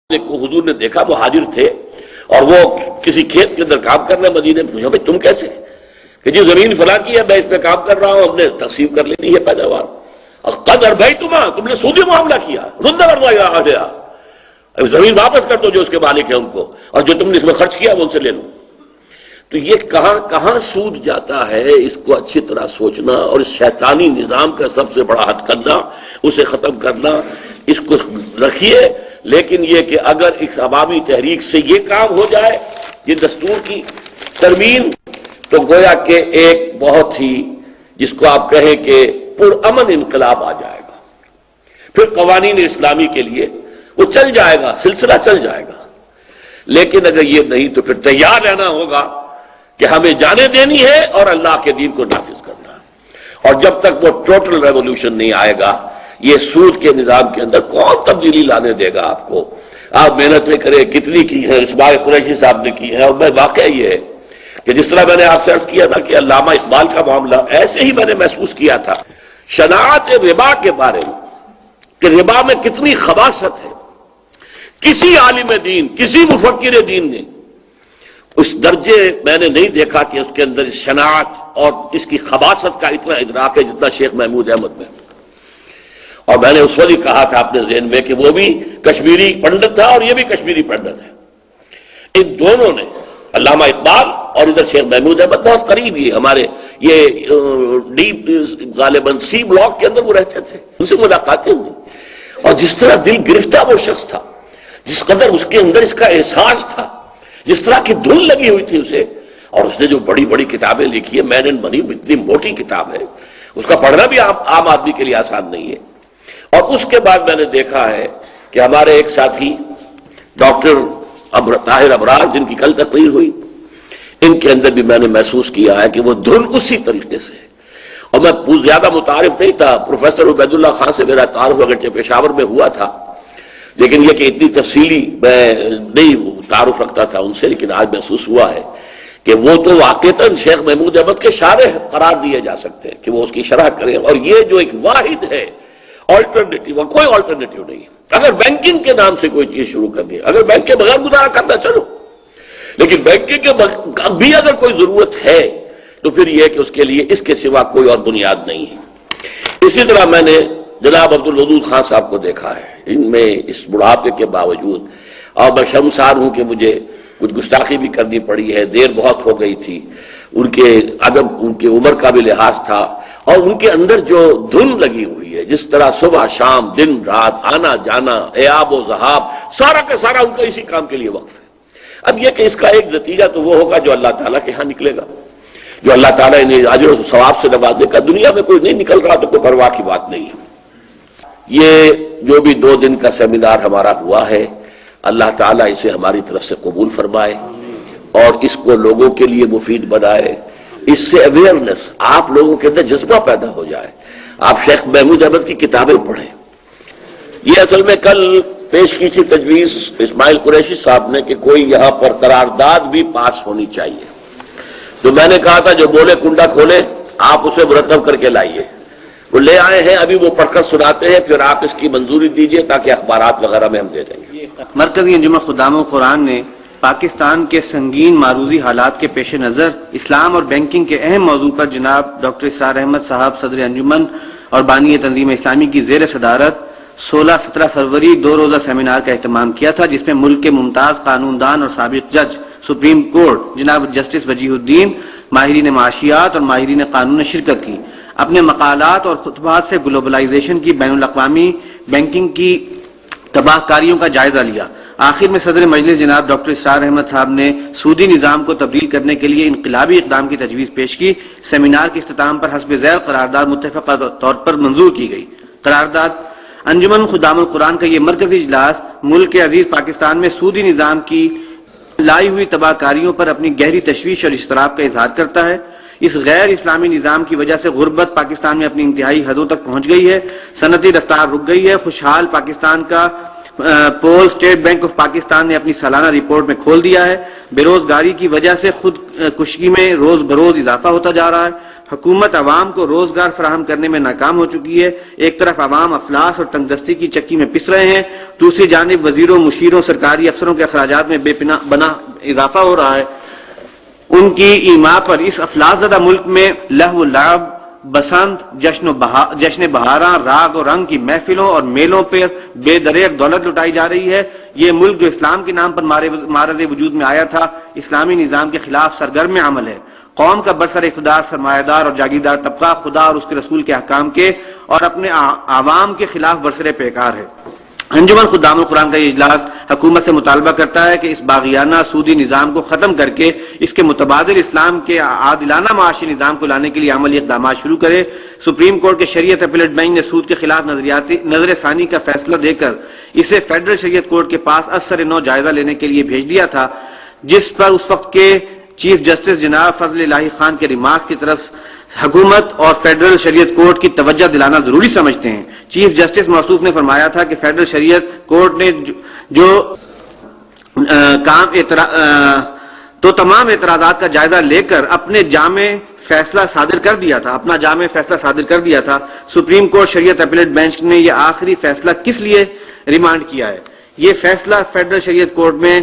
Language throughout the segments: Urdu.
کو حضور نے دیکھا، مہاجر تھے اور وہ کسی کھیت کے اندر کام کرنے مدینے میں، پوچھا بھائی تم کیسے؟ کہ جی زمین فلاں کی ہے، میں اس پہ کام کر رہا ہوں، ہم نے تقسیم کر لینی ہے پیداوار۔ قد اربیتما، تم نے سودی معاملہ کیا، رد ورضا، زمین واپس کر دو جو اس کے مالک ہیں ان کو، اور جو تم نے اس میں خرچ کیا وہ ان سے لے لو۔ تو یہ کہاں سود جاتا ہے، اس کو اچھی طرح سوچنا، اور اس شیطانی نظام کا سب سے بڑا ہٹ کرنا، اسے ختم کرنا، اس کو رکھیے۔ لیکن یہ کہ اگر اس عوامی تحریک سے یہ کام ہو جائے، یہ دستور کی ترمیم، تو گویا کہ ایک بہت ہی، جس کو آپ کہیں کہ پرامن انقلاب آ جائے گا۔ پھر قوانین اسلامی کے لیے وہ چل جائے گا، سلسلہ چل جائے گا۔ لیکن اگر یہ نہیں تو پھر تیار رہنا ہوگا کہ ہمیں جانے دینی ہے اور اللہ کے دین کو نافذ کرنا ہے۔ اور جب تک وہ ٹوٹل ریولوشن نہیں آئے گا، یہ سود کے نظام کے اندر کون تبدیلی لانے دے گا آپ کو؟ آپ محنتیں کریں، کتنی کی ہیں، اسماعیل قریشی صاحب نے کی ہیں، اور میں واقعہ یہ ہے کہ جس طرح میں نے آپ سے عرض کیا تھا کہ علامہ اقبال کا معاملہ ایسے ہی میں نے محسوس کیا تھا شناعت ربا کے بارے میں، کہ ربا میں کتنی خباثت ہے۔ کسی عالم دین، کسی مفکر دین نے اس درجے میں نے نہیں دیکھا کہ اس کے اندر اس شناعت اور اس کی خباثت کا اتنا ادراک ہے جتنا شیخ محمود احمد میں۔ اور میں نے اس وقت ہی کہا تھا اپنے ذہن میں کہ وہ بھی کشمیری پنڈت تھا اور یہ بھی کشمیری پنڈت ہے۔ ان دونوں نے، علامہ اقبال اور ادھر شیخ محمود احمد، بہت قریب ہی ہمارے یہ ڈیپ غالباً سی بلاک کے اندر وہ رہتے تھے، ان سے ملاقاتیں ہوئی، اور جس طرح دل گرفتہ وہ شخص تھا، جس قدر اس کے اندر اس کا احساس تھا، جس طرح کی دھن لگی ہوئی تھی اسے، اور اس نے جو بڑی بڑی کتابیں لکھی ہے، مین اینڈ منی اتنی موٹی کتاب ہے، اس کا پڑھنا بھی عام آدمی کے لیے آسان نہیں ہے۔ اور اس کے بعد میں نے دیکھا ہے کہ ہمارے ایک ساتھی ڈاکٹر طاہر ابرار، جن کی کل تقریر ہوئی، ان کے اندر بھی میں نے محسوس کیا ہے کہ وہ دھن اسی طریقے سے۔ اور میں زیادہ متعارف نہیں تھا، پروفیسر عبید اللہ خان سے میرا تعارف اگرچہ پشاور میں ہوا تھا، لیکن یہ کہ اتنی تفصیلی میں نہیں تعارف رکھتا تھا ان سے، لیکن آج محسوس ہوا ہے کہ وہ تو واقعتاً شیخ محمود احمد کے شارح قرار دیے جا سکتے ہیں کہ وہ اس کی شرح کریں۔ اور یہ جو ایک واحد ہے آلٹرنیٹیو، کوئی آلٹرنیٹیو نہیں ہے۔ اگر بینکنگ کے نام سے کوئی چیز شروع کرنی ہے، اگر بینک کے بغیر گزارا کرنا چلو، لیکن بینکنگ کے بھی اگر کوئی ضرورت ہے تو پھر یہ کہ اس کے لیے اس کے سوا کوئی اور بنیاد نہیں ہے۔ اسی طرح میں نے جناب عبدالودود خان صاحب کو دیکھا ہے، ان میں اس بڑھاپے کے باوجود، اور میں شرمسار ہوں کہ مجھے کچھ گستاخی بھی کرنی پڑی ہے، دیر بہت ہو گئی تھی، ان کے ادب، ان کی عمر کا بھی لحاظ تھا، اور ان کے اندر جو دھن لگی ہوئی ہے، جس طرح صبح شام دن رات آنا جانا، ایاب و ذہاب، سارا کا سارا ان کا اسی کام کے لیے وقف ہے۔ اب یہ کہ اس کا ایک نتیجہ تو وہ ہوگا جو اللہ تعالیٰ کے ہاں نکلے گا، جو اللہ تعالیٰ انہیں اجر و ثواب سے نوازے گا۔ دنیا میں کوئی نہیں نکل رہا تو کوئی پرواہ کی بات نہیں ہے۔ یہ جو بھی 2 دن کا سیمینار ہمارا ہوا ہے، اللہ تعالیٰ اسے ہماری طرف سے قبول فرمائے اور اس کو لوگوں کے لیے مفید بنائے، اس سے اویئرنس آپ لوگوں کے اندر جذبہ پیدا ہو جائے۔ آپ شیخ محمود احمد کی کتابیں پڑھیں۔ یہ اصل میں کل پیش کی تھی تجویز اسماعیل قریشی صاحب نے کہ کوئی یہاں پر قرارداد بھی پاس ہونی چاہیے، تو میں نے کہا تھا جو بولے کنڈا کھولے، آپ اسے مرتب کر کے لائیے۔ وہ لے آئے ہیں، ابھی وہ پڑھ کر سناتے ہیں، پھر آپ اس کی منظوری دیجئے تاکہ اخبارات وغیرہ میں ہم دے دیں گے۔ مرکزی انجمن خدام القرآن نے پاکستان کے سنگین معروضی حالات کے پیش نظر اسلام اور بینکنگ کے اہم موضوع پر جناب ڈاکٹر اسرار احمد صاحب صدر انجمن اور بانی تنظیم اسلامی کی زیر صدارت 16-17 فروری 2 روزہ سیمینار کا اہتمام کیا تھا، جس میں ملک کے ممتاز قانون دان اور سابق جج سپریم کورٹ جناب جسٹس وجیہ الدین، ماہرین معاشیات اور ماہرین قانون نے شرکت کی۔ اپنے مقالات اور خطبات سے گلوبلائزیشن کی بین الاقوامی بینکنگ کی تباہ کاریوں کا جائزہ لیا۔ آخر میں صدر مجلس جناب ڈاکٹر اسرار احمد صاحب نے سودی نظام کو تبدیل کرنے کے لیے انقلابی اقدام کی تجویز پیش کی۔ سیمینار کے اختتام پر حسب ذیل قرارداد متفقہ طور پر منظور کی گئی۔ قرارداد انجمن خدام القرآن کا یہ مرکزی اجلاس ملک کے عزیز پاکستان میں سودی نظام کی لائی ہوئی تباہ کاریوں پر اپنی گہری تشویش اور اضطراب کا اظہار کرتا ہے۔ اس غیر اسلامی نظام کی وجہ سے غربت پاکستان میں اپنی انتہائی حدوں تک پہنچ گئی ہے، صنعتی رفتار رک گئی ہے۔ خوشحال پاکستان کا پول اسٹیٹ بینک آف پاکستان نے اپنی سالانہ رپورٹ میں کھول دیا ہے۔ بے روزگاری کی وجہ سے خود کشی میں روز بروز اضافہ ہوتا جا رہا ہے۔ حکومت عوام کو روزگار فراہم کرنے میں ناکام ہو چکی ہے۔ ایک طرف عوام افلاس اور تنگ دستی کی چکی میں پس رہے ہیں، دوسری جانب وزیروں، مشیروں، سرکاری افسروں کے اخراجات میں بے پناہ اضافہ ہو رہا ہے۔ ان کی ایما پر اس افلاس زدہ ملک میں لہو و لعب، بسنت، جشن بہاراں، راگ و رنگ کی محفلوں اور میلوں پر بے دریغ دولت لٹائی جا رہی ہے۔ یہ ملک جو اسلام کے نام پر معرض وجود میں آیا تھا، اسلامی نظام کے خلاف سرگرم عمل ہے۔ قوم کا برسر اقتدار سرمایہ دار اور جاگیردار طبقہ خدا اور اس کے رسول کے احکام کے اور اپنے عوام کے خلاف برسر پیکار ہے۔ انجمن خدام القرآن کا یہ اجلاس حکومت سے مطالبہ کرتا ہے کہ اس باغیانہ سودی نظام کو ختم کر کے اس کے متبادل اسلام کے عادلانہ معاشی نظام کو لانے کے لیے عملی اقدامات شروع کرے۔ سپریم کورٹ کے شریعت اپیلیٹ بینچ نے سود کے خلاف نظر ثانی کا فیصلہ دے کر اسے فیڈرل شریعت کورٹ کے پاس اثر نو جائزہ لینے کے لیے بھیج دیا تھا، جس پر اس وقت کے چیف جسٹس جناب فضل الہی خان کے ریمارکس کی طرف حکومت اور فیڈرل شریعت کورٹ کی توجہ دلانا ضروری سمجھتے ہیں۔ چیف جسٹس موصوف نے فرمایا تھا کہ فیڈرل شریعت کورٹ نے جو تمام اعتراضات کا جائزہ لے کر اپنا جامع فیصلہ صادر کر دیا تھا۔ سپریم کورٹ شریعت اپیلیٹ بینچ نے یہ آخری فیصلہ کس لیے ریمانڈ کیا ہے؟ یہ فیصلہ فیڈرل شریعت کورٹ میں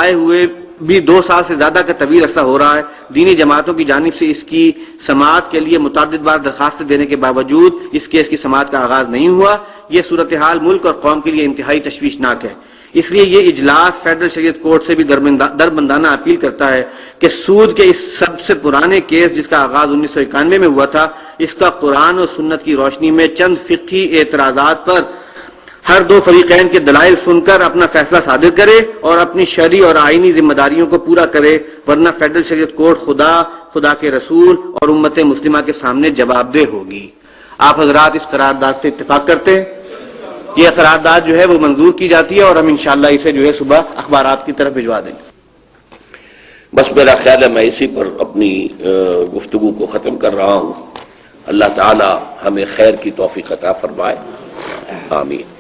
آئے ہوئے بھی 2 سال سے زیادہ کا طویل عرصہ ہو رہا ہے۔ دینی جماعتوں کی جانب سے اس کی سماعت کے لیے متعدد بار درخواستیں دینے کے باوجود اس کیس کی سماعت کا آغاز نہیں ہوا۔ یہ صورتحال ملک اور قوم کے لیے انتہائی تشویشناک ہے۔ اس لیے یہ اجلاس فیڈرل شریعت کورٹ سے بھی دربندانہ اپیل کرتا ہے کہ سود کے اس سب سے پرانے کیس جس کا آغاز 1991 میں ہوا تھا، اس کا قرآن اور سنت کی روشنی میں چند فقہی اعتراضات پر ہر دو فریقین کے دلائل سن کر اپنا فیصلہ صادر کرے اور اپنی شرعی اور آئینی ذمہ داریوں کو پورا کرے، ورنہ فیڈرل شریعت کورٹ خدا کے رسول اور امت مسلمہ کے سامنے جواب دہ ہوگی۔ آپ حضرات اس قرارداد سے اتفاق کرتے ہیں؟ یہ قرارداد جو ہے وہ منظور کی جاتی ہے اور ہم انشاءاللہ اسے جو ہے صبح اخبارات کی طرف بھجوا دیں گے۔ بس میرا خیال ہے میں اسی پر اپنی گفتگو کو ختم کر رہا ہوں۔ اللہ تعالی ہمیں خیر کی توفیق عطا فرمائے، آمین۔